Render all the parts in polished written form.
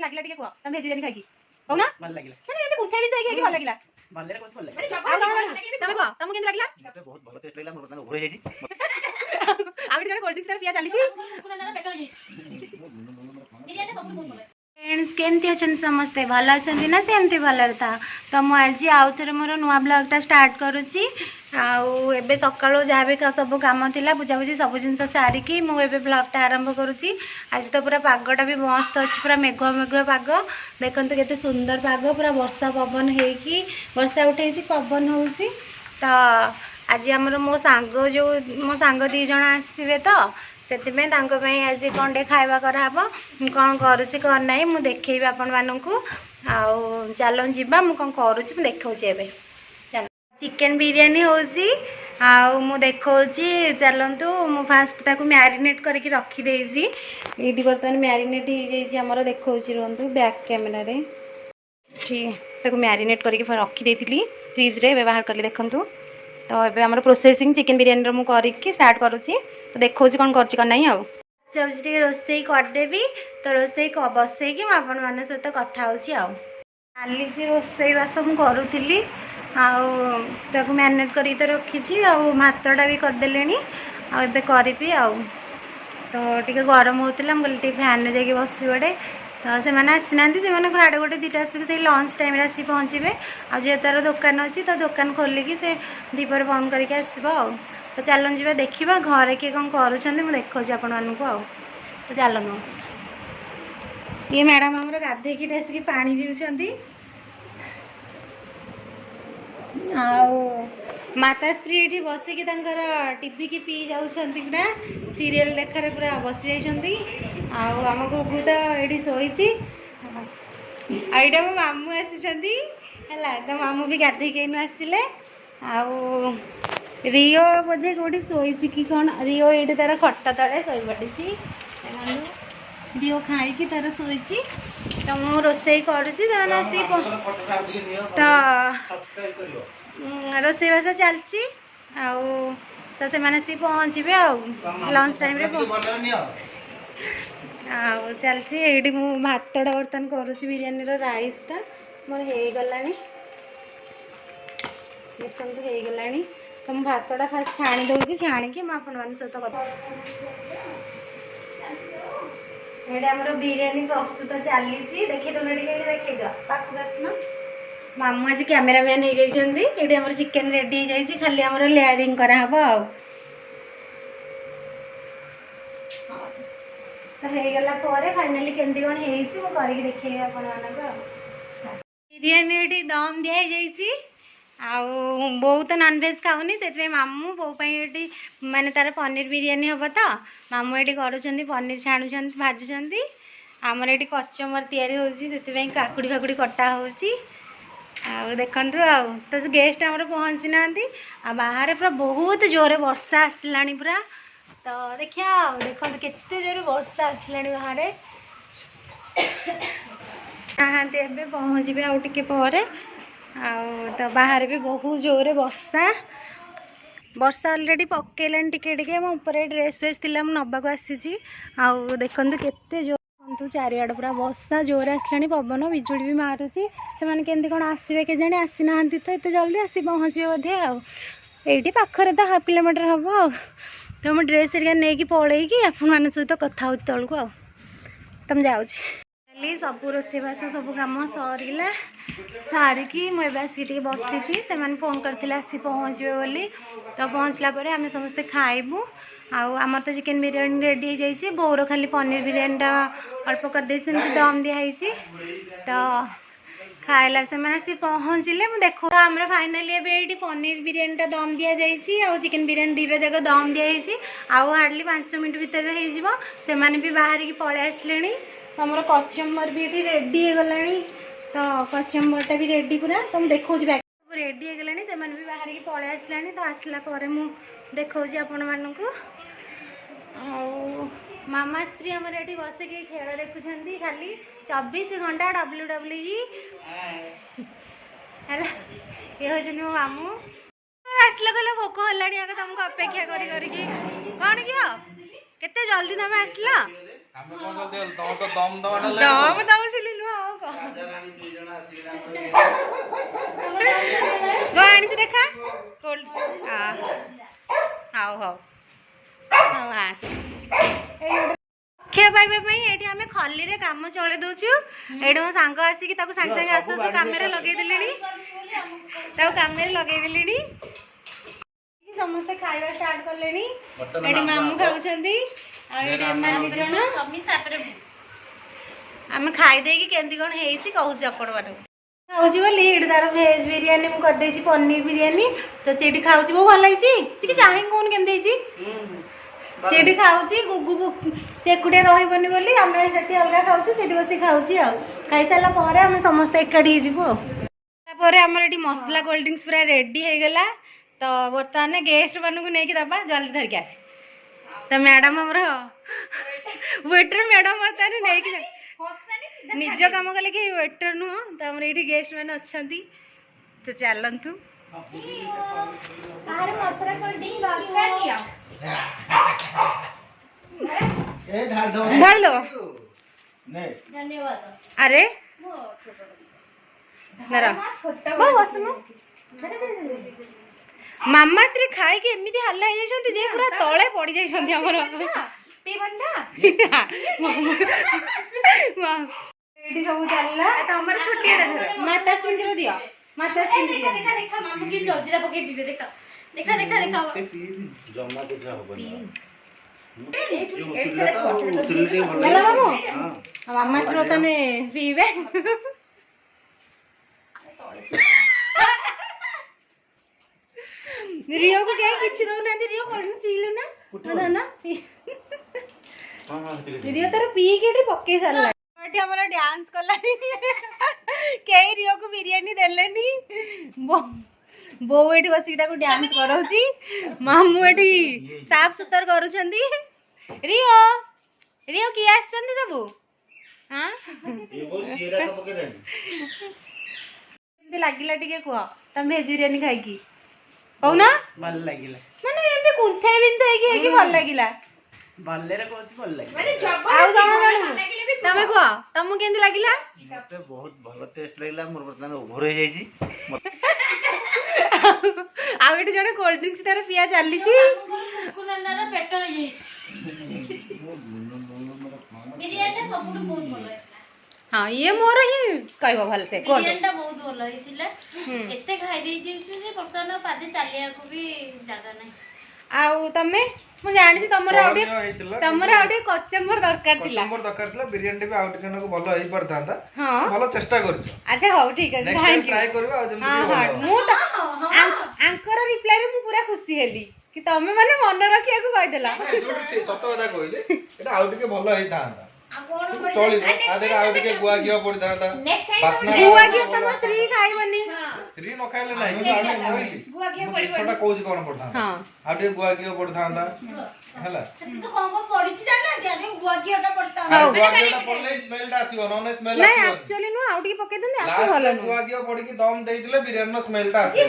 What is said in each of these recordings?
ଲାଗିଲା ଟିକେ କୁହ ତମେ ଭେଜିଟେରିଆନ ଖାଇକି କହୁନା ଭଲ ଲାଗିଲା ମାନେ ଏମିତି କୁଥା ବି ଦେଇକି ଭଲ ଲାଗିଲା ଭଲ ଲାଗିଲା ଭଲ ଲାଗିଲା ତମେ କୁହ ତମକୁ କେମିତି ଲାଗିଲା ମତେ ବହୁତ ଭଲ ଟେଷ୍ଟ ଲାଗିଲା ମୋର ମାନେ ଉଭର ହେଇଯାଇଛି ଆଉ ଗୋଟେ କୋଲ୍ଡ ଡ୍ରିଙ୍କ୍ସ पिया चली पेट हो बिरयानी सब बहुत भलो फ्रेंड्स केमती अच्छा समस्ते भल अच्छा ना सेमती भल था तो मुझे आउ थे मोर नुआ ब्लॉगटा स्टार्ट करुच्ची आबे सका जहाँ भी सब कम थी बुझाबुझी सब जिन सारिकी मुझे ब्लॉगटा आरंभ करुच्ची आज तो पूरा पागटा भी मस्त अच्छी पूरा मेघुआ मेघुआ पाग देखते केते सुंदर पाग पूरा वर्षा पवन होगी वर्षा उठे पवन हो तो आज आमर मो सांग जो मो सांग दीज आसवे तो से आज कौन टे खाଇବା कराब कौन करुच्ची कौन ना मुझे देखी आपण मानू चलो जीवा मुझे कौन करुच्ची देखा चल चिकेन बिरयानी हो देखी चलतु मु फास्ट ताको मैरिनेट करके रखीदे ये बर्तमान मैरिनेट हो आमर देखा रुहतु बैक कैमेरा रे ठीक मैरिनेट करके रखीदे फ्रिज रे व्यवहार कली देखु तो ये आम प्रोसेसिंग चिकेन बिरयानी मु करके स्टार्ट करुच्ची तो देखा कौन करना जाऊँगी रोसई करदेवी तो रोसई बसईकि आपण मान सहित कथा होली रोसई बास मुझे करूँ मैरिनेट कर रखी भातटा भी करदे आबे करी तो टी गरम होता मुझे फैन जाकि बस पड़े तो से आसीना से साढ़े गोटे दुटा आसिक लंच टाइम आसी पहुँचे आज तार दुकान अच्छी तो दुकान खोलिकी से दीपर बंद करके आसो तो चलन जी देखा घरे किए कौन कर देखा आपण मानक तो चलत ये मैडम आम गाधेक आसिक पा पीछे माताश्री ये बसिकी टीवी की पी जाऊँच पूरा सीरियल देखार पूरा बसी जाती आम गुगु तो ये शोची आईटा मो मामू आसी तो मामू भी गाधेक आसते रियो बोधे कौटी शोची कि कौन रियो ये तार खट तले शो पड़ी रियो खाई तार शोची तो मु रोसई करुच्ची तो रोसई बास चलती तो से पहुँचे लंच टाइम चलती ये भातटा बर्तमान करुच्ची बिरयानी राइसटा मोर हो गला देखो हो गला तो मुझे भातटा फास्ट छाणी दूसरी छाणिकी मुझे सहित कथा ये आमर बिरयानी प्रस्तुत चली देखी तुम देखी दियो पाक आसन मामू आज कैमेरामैन हो जाती ये आम चिकेन रेडी हो जाए खाली आम लेयरिंग कराहब तो होगला फाइनाली केमती कौन हो देखिए आपण बिरयानी ये दम दिखाई बो तो नॉनवेज खाऊनी से मामू बो ये माने तार पनीर बिरयानी हम तो मामू ये कर पनीर छाणुं भाजुंट आमर ये कचमर या काकुड़ी फाकुड़ी कटा हो देखु तो गेस्ट आमर पहुँची ना बाहर पूरा बहुत जोरे वर्षा आसला पूरा तो देखिया देखो केते जोरे वर्षा आसला बाहर नहांती पहुँचे आउ टे पर तो बाहर भी बहुत जोरे वर्षा वर्षा अलरेडी पकेला टिके टिके मो ऊपर ड्रेस फ्रेस थी नबाक आसी देखु केते जोर चारिआड पूरा वर्षा जोर आसला पवन बिजुली भी मारुची से केमती कौन आसवे के जाने आसी ना तो एत जल्दी आसी पहुँचे बोधे आईटी पाखरे तो हाफ किलोमीटर हम तो मुझे ड्रेस नहीं पलैकी आपण सहित कथा हो तौक तुम जाऊँगी सब रोसईबास सब कम सरला सारिकी मुझे आसिक बसी से फोन करते आसी पहुँचे बोली तो पहुँचला आम समस्ते खाइबू आमर तो चिकेन बिरयानी रेडी हो जाए बोर खाली पनीर बिरयानीटा अल्प कर दम दिखाई तो खाइला से पहुँचले मुझे देखो आम फाइनाली ये पनीर बिरयानीटा दम दि जाए चिकेन बिरयानी दीटा जाक दम दिखाई हार्डली 5 मिनट भितर से भी बाहर की पलि आसले तो आम कचम्बर भी ये रेडी हो गला तो कचम्बरटा भी रेडी पूरा तो मुझे देखा बैक रेडी हो गला से भी बाहर की पलि आसला तो आसला मुझे देखा आपण मानक मामाश्री आमर ये बस खेल देखुं खाली 24 घंटा WWE ये हूँ मो मामू आसला कहले भोक है तुमको अपेक्षा करी कौन कि केते जल्दी तुम आसला ଆମେ କଣ କରିଦେଲ ତମ ତ ଦମ ଦବାଟା ଦମ ଦଉଥିଲି ନୁହଁ ଆଉ କଣ ରାଜାରାଣୀ 2 ଜଣ ଆସିଲେ କଣ ଆଣିଛୁ ଦେଖା ହଉ ହଉ ହଉ ଆସ ଖିଆ ପାଇବା ପାଇଁ ଏଠି ଆମେ ଖଲିରେ କାମ ଚଳେଇ ଦଉଛୁ। ଏଠି ମୋ ସାଙ୍ଗ ଆସିକି ତାକୁ ସାଙ୍ଗେ ସାଙ୍ଗେ ଆସୁ ଆସୁ କାମରେ ଲଗେଇ ଦେଲେଣି ସମସ୍ତେ ଖାଇବା ଷ୍ଟାର୍ଟ କଲେଣି। ଏଠି ମାମୁଁ ଖାଉଛନ୍ତି ଆଉ ଏଠି ଏମାନେ 2 ଜଣ ଆମେ ଖାଇ ଦେଇକି କେମିତି କଣ ହେଇଛି କହୁଛି ଅପଟ ବାଟ ଖାଉଛି ବୋଲି ଏଠି ତାର ଭେଜ ବିରିୟାନୀ ମୁଁ କରିଦେଇଛି ପନିର ବିରିୟାନୀ ତ ସେଇଠି ଖାଉଛି ବହୁ ଭଲ ହେଇଛି ଟିକେ ଚାହିଁକି କହୁନୁ କେମିତି ହେଇଛି ସେଠି ଖାଉଛି ଗୁଗୁ ସେ ଏକୁଟିଆ ରହିବନି ବୋଲି ଆମେ ସେଠି ଅଲଗା ଖାଉଛୁ ସେଠି ବସି ଖାଉଛି ଆଉ ଖାଇସାରିଲା ପରେ ଆମେ ସମସ୍ତେ ଏକାଠି ହେଇଯିବୁ ଆଉ ତାପରେ ଆମର ଏଠି ମସଲା କୋଲ୍ଡ ଡ୍ରିଙ୍କସ୍ ପୁରା ରେଡି ହେଇଗଲା ତ ବର୍ତ୍ତମାନ ଗେଷ୍ଟ ମାନଙ୍କୁ ନେଇକି ଦବା ଜଲ୍ଦି ଧରିକି ଆସ ତ ମ୍ୟାଡାମ ଆମର ୱେଟର ମ୍ୟାଡାମ ବର୍ତ୍ତମାନ ନେଇକି ନିଜ କାମ କଲେ କି ୱେଟର ନୁହଁ ତ ଆମର ଏଇଠି ଗେଷ୍ଟ ମାନେ ଅଛନ୍ତି ତ ଚାଲନ୍ତୁ ढाल दो अरे मामा श्री खाई के एमिति हल्ला हे जाइछन्ती जे पूरा तळे पड़ी जाइछन्ती हमर एडी सब चलला त हमर छोटियाडा धर माता सिंदूर दियो माता सिंदूर देखा देखा देखा मामू की जलजीरा पके पीबे देखा देखा देखा देखा जम्मा बुझा होबनी मेला मामू मामा श्रोता ने पीबे रियो को क्या किछि दो ना रियो कोल्ड ड्रिंक्स पीलु ना ना रियो तार पी के पके सारला एठी हमरा डांस करलानी के रियो को बिरयानी देलेनी बो एठी बसी ताको डांस करौची मामू एठी साफ सुतर करूछंती रियो रियो की आछंती सबु हां ये वो सीरा का पकेरानी एमती लागिला टिके को तम भेज बिरयानी खाई की कहू ना ଭଲ ଲାଗିଲା ମାନେ ଏମତି କୁନ୍ଥେଇ ବିନ୍ଥେଇ ହେଇକି ଭଲ ଲାଗିଲା ଭଲରେ କହୁଛି ଭଲ ଲାଗିଲା ମାନେ ଆଉ ଜଣ ତମେ କୁହ ତମକୁ କେମିତି ଲାଗିଲା ମତେ ବହୁତ ଭଲ ଟେଷ୍ଟ ଲାଗିଲା ମୋର ବର୍ତ୍ତମାନ ଓଭର ହେଇ ଯାଇଛି ଆଉ ଏଠି ଜଣେ କୋଲ୍ଡ ଡ୍ରିଙ୍କସ୍ ତାର ପିଆ ଚାଲିଛି କୁକୁରନାର ପେଟ ହେଇ ଯାଇଛି ବିରିୟାନୀଟା ସବୁଠୁ ବହୁତ ଭଲ ହେଇଥିଲା ହଁ ଇଏ ମୋର ହିଁ କହିବ ଭଲ ସେ ବିରିୟାନୀଟା ବହୁତ ଭଲ ହେଇଥିଲା ଏତେ ଖାଇ ଦେଇ ଯାଇଛୁ ଯେ ବର୍ତ୍ତମାନ ପାଦେ ଚାଲିବାକୁ ବି ଜାଗା ନାହିଁ ଆଉ ତମେ ମୁଁ ଜାଣିଛି ତମର ଆଉ ଟିକେ କଚମ୍ବର ଦରକାର ଥିଲା ବିରିୟାନୀ ବି ଆଉ ଟିକେ ଭଲ ହେଇ ପାରଥାନ୍ତା ହଁ ଭଲ ଚେଷ୍ଟା କରିଛ ଆଚ୍ଛା ହଉ ଠିକ ଅଛି ନେକ୍ସଟ ଟାଇମ ଟ୍ରାଏ କରିବା ଆଉ ଯେମିତି ମୁଁ ତ ଆଙ୍କର ରିପ୍ଲାଏ ରେ ମୁଁ ପୁରା ଖୁସି ହେଲି କି ତମେ ମାନେ ମନେ ରଖିବାକୁ କହିଦେଲ ସତ କଥା କହିଲେ ଏଟା ଆଉ ଟିକେ ଭଲ ହେଇଥାନ୍ତା ଆଉ କଣ ଚଳିବ ଆଦେରେ ଆଉ ଟିକେ ଗୁଆ ଘିଅ ପଡିଥାନ୍ତା ବାସ୍ନା ଗୁଆ ଘିଅ ତମ ସ୍ତ୍ରୀ ଖାଇବନି ସ୍ତ୍ରୀ ନ ଖାଇଲେ ନାହିଁ କିନ୍ତୁ ଆମେ କହିଲି ଗୁଆ ଘିଅ ଛୋଟା କହୁଛି କଣ ପଡିଥାନ୍ତା ଆଉ ଟିକେ ଗୁଆ ଘିଅ ପଡିଥାନ୍ତା ହେଲା ସେଠି ତ କଣ ପଡିଛି ଜାଣିନା ଜାଣି ଗୁଆ ଘିଅଟା ପଡିତା ଗୁଆ ଘିଅଟା ପଡିଲେ ସ୍ମେଲଟା ଆସିବ ନହେଲେ ସ୍ମେଲ ନାଇଁ ଆସିବ ଆକ୍ଚୁଆଲି ନୁ ଆଉ ଟିକେ ପକେଇ ଦିଅନ୍ତି ଲାଷ୍ଟ ଭଲ ନୁ ଗୁଆ ଘିଅ ପଡିକି ଦମ ଦେଇଥିଲେ ବିରିୟାନୀର ସ୍ମେଲଟା ଆସିବ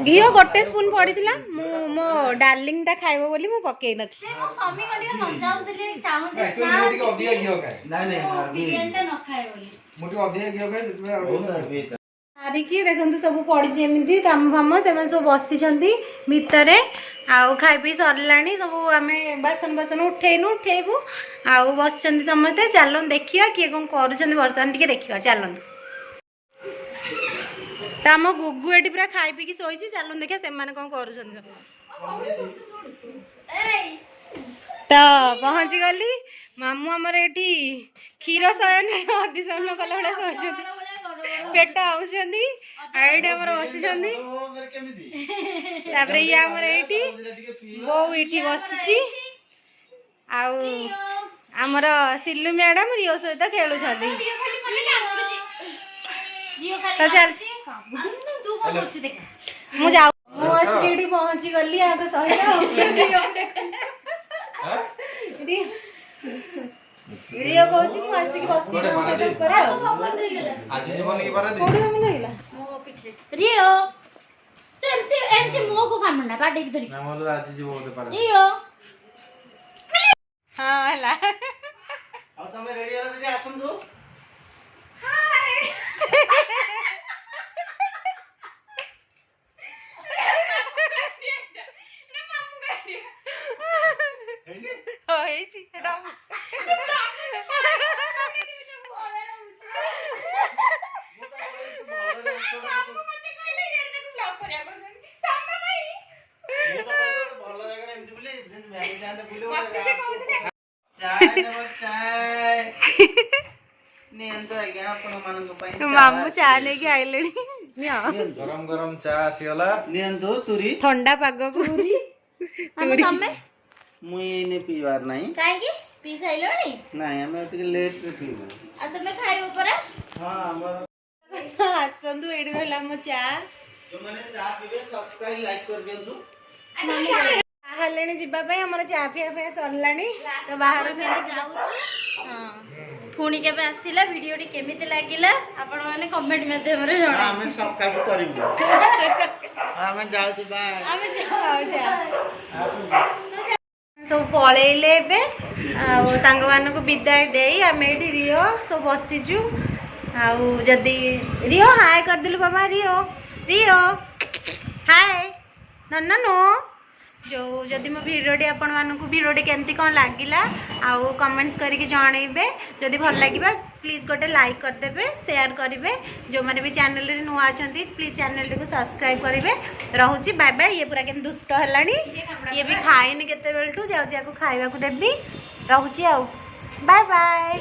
ଘିଅ ଗୋଟେ ସ୍ପୁନ ପଡିଥିଲା ମୁଁ ମୋ ଡାର୍ଲିଂ ଟା ଖାଇବ ବୋଲି ମୁଁ ପକେଇ ନଥିଲି ମୋ ସ୍ୱାମୀ କଣ ନ ଚାହୁଁଥିଲେ ଚାହୁଁଥିଲେ ଆକ୍ଚୁଆଲି ମୁଁ ଟିକେ ଅଧିକା ଘିଅ ଖାଏ ନାଇଁ ବିରିୟାନୀଟା ନ ଖାଏ ବୋଲି ମୁଁ ଟିକେ ଅଧିକା ଘିଅ ଖାଏ ସେଥିପାଇଁ ଆଉ ଟିକେ ସାରିକି ଦେଖନ୍ତୁ ସବୁ ପଡ଼ିଛି ଏମିତି କାମ ଫାମ ସେମାନେ ସବୁ ବସିଛନ୍ତି ଭିତରେ ଆଉ ଖାଇ ପିଇ ସରିଲାଣି ସବୁ ଆମେ ବାସନ ଉଠେଇବୁ ଆଉ ବସିଛନ୍ତି ସମସ୍ତେ ଚାଲନ୍ତୁ ଦେଖିବା କିଏ କ'ଣ କରୁଛନ୍ତି ବର୍ତ୍ତମାନ ଟିକେ ଦେଖିବା ଚାଲନ୍ତୁ ତ ଆମ ଗୁଗୁ ଏଠି ପୁରା ଖାଇ ପିଇକି ଶୋଇଛି ଚାଲନ୍ତୁ ଦେଖିବା ସେମାନେ କ'ଣ କରୁଛନ୍ତି ତ ପହଞ୍ଚି ଗଲି ମାମୁଁ ଆମର ଏଠି କ୍ଷୀର ଶୟନରେ ଅଧିଶୟନ କଲା ଭଳିଆ ଶୋଇଛନ୍ତି पेट आउछंदी आइड हमर बसिछंदी तापर इया हमर एठी बो एठी बसिछि आउ हमर सिल्लू मैडम रियो सहित खेलुछंदी तो चल तू को करछ देख मु जाऊ मु असली पहुंची गली आ तो सहित रियो कहूँ मुझे आसिक बस आज जीवन की बारे रियो एमती एमती मो को कामंडा पाटे भीतर ना मोल आज जीव होते पारे रियो हां हला और चाय नियंतो आज्ञा आपण मानक पई मामू चा लेके आइलेनी गरम गरम चा आसीगला नियंतो तुरी ठंडा पाग को तमे मुई ने पीवार नाही काहे की पी साइलोनी नाही हम ଟିକେ लेट रे पीबो आ तमे खाइबो परा हां हमर आसंदु एडी रहला मो चा जो माने चा पीबे सब्सक्राइब लाइक कर दियंतु बाहरलेनी जिबा पे हमर चा पिया पे सरलानी तो बाहर पुणी केबे आसिला वीडियोटी केमिति लागिला आपण माने कमेंट माध्यम रे जणा हमें सब्सक्राइब करिबो हमें जाउ छी बाय आमे जाऊ सब पळेले बे तांग मानको विदाय देई आमे एठी रियो सब बसिजु आउ जदी रियो हाय कर दिलु बाबा रियो रियो हाय नन्ना नो जो जदि मो भिडियोटी आपण मानकु भिडियोटी केमती कोन लागिला आउ कमेंट्स करके जणैबे जदि भल लागिबा प्लीज गोटे लाइक कर देबे शेयर करिवे जो माने भी चैनल रे नुआ अछंती प्लीज चैनल को सब्सक्राइब करिवे रहउची बाय बाय ये पूरा केन दुष्ट हलानी ये भी खाइनी केते बेलटू जाउ जाको खाइबा को देबी रहउची आउ बाय बाय।